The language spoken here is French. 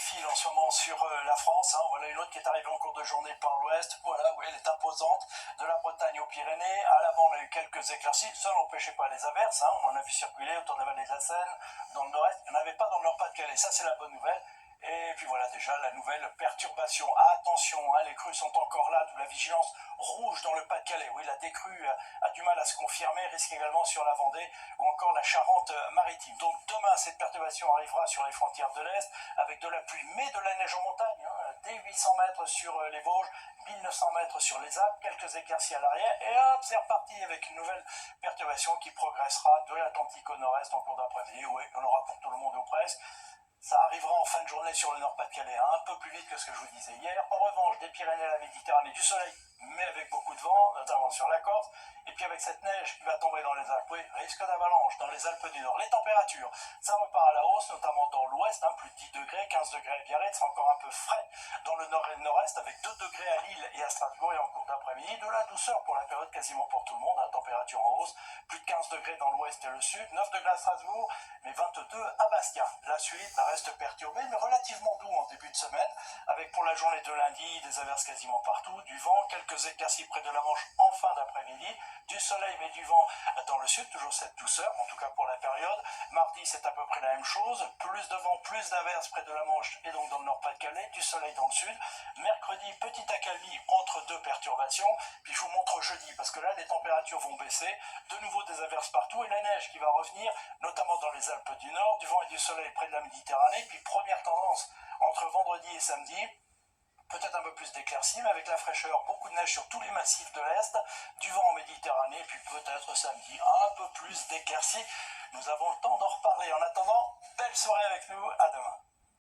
file en ce moment sur la France. Voilà une autre qui est arrivée en cours de journée par l'ouest. Voilà, oui, elle est imposante. De la Bretagne aux Pyrénées. À l'avant, on a eu quelques éclaircies. Ça n'empêchait pas les averses. On en a vu circuler autour de la vallée de la Seine, dans le nord-est. Il n'y en avait pas dans le Nord-Pas-de-Calais. Ça, c'est la bonne nouvelle. Et puis voilà déjà la nouvelle perturbation. Attention, les crues sont encore là, d'où la vigilance rouge dans le Pas-de-Calais. Oui, la décrue a du mal à se confirmer, risque également sur la Vendée ou encore la Charente-Maritime. Donc demain, cette perturbation arrivera sur les frontières de l'Est avec de la pluie, mais de la neige en montagne, dès 800 mètres sur les Vosges, 1900 mètres sur les Alpes, quelques éclaircies à l'arrière, et hop, c'est reparti avec une nouvelle perturbation qui progressera de l'Atlantique au nord-est en cours d'après-midi. Oui, on aura pour tout le monde ou presque. Ça arrivera en fin de journée sur le Nord-Pas-de-Calais, un peu plus vite que ce que je vous disais hier. En revanche, des Pyrénées à la Méditerranée, du soleil, mais avec beaucoup de vent, notamment sur la Corse. Et puis avec cette neige qui va tomber dans les Alpes, oui, risque d'avalanche dans les Alpes du Nord. Les températures, ça repart à la hausse, notamment dans l'ouest, plus de 10 degrés, 15 degrés à Biarritz, c'est encore un peu frais dans le nord et le nord-est, avec 2 degrés à Lille et à Strasbourg, et en cours d'après-midi, de la douceur pour la période quasiment pour tout le monde, température en hausse, plus de 15 degrés dans l'ouest et le sud, 9 degrés à Strasbourg, mais 22 à Bastia. La suite reste perturbée, mais relativement doux en début de semaine, avec pour la journée de lundi des averses quasiment partout, du vent, quelques éclaircies près de la Manche en fin d'après-midi, du soleil mais du vent dans le sud, toujours cette douceur, en tout cas pour la période. Mardi, c'est à peu près la même chose, plus de vent, plus d'averses près de la Manche et donc dans le Nord-Pas-de-Calais, du soleil dans le sud. Mercredi, petite accalmie entre deux perturbations, puis je vous montre jeudi, parce que là, les températures vont baisser, de nouveau des averses partout et la neige qui va revenir, notamment dans les Alpes du Nord, du vent et du soleil près de la Méditerranée, puis première tendance entre vendredi et samedi, peut-être un peu plus d'éclaircies, mais avec la fraîcheur, beaucoup de neige sur tous les massifs de l'Est, du vent en Méditerranée, et puis peut-être samedi, un peu plus d'éclaircies. Nous avons le temps d'en reparler. En attendant, belle soirée avec nous. À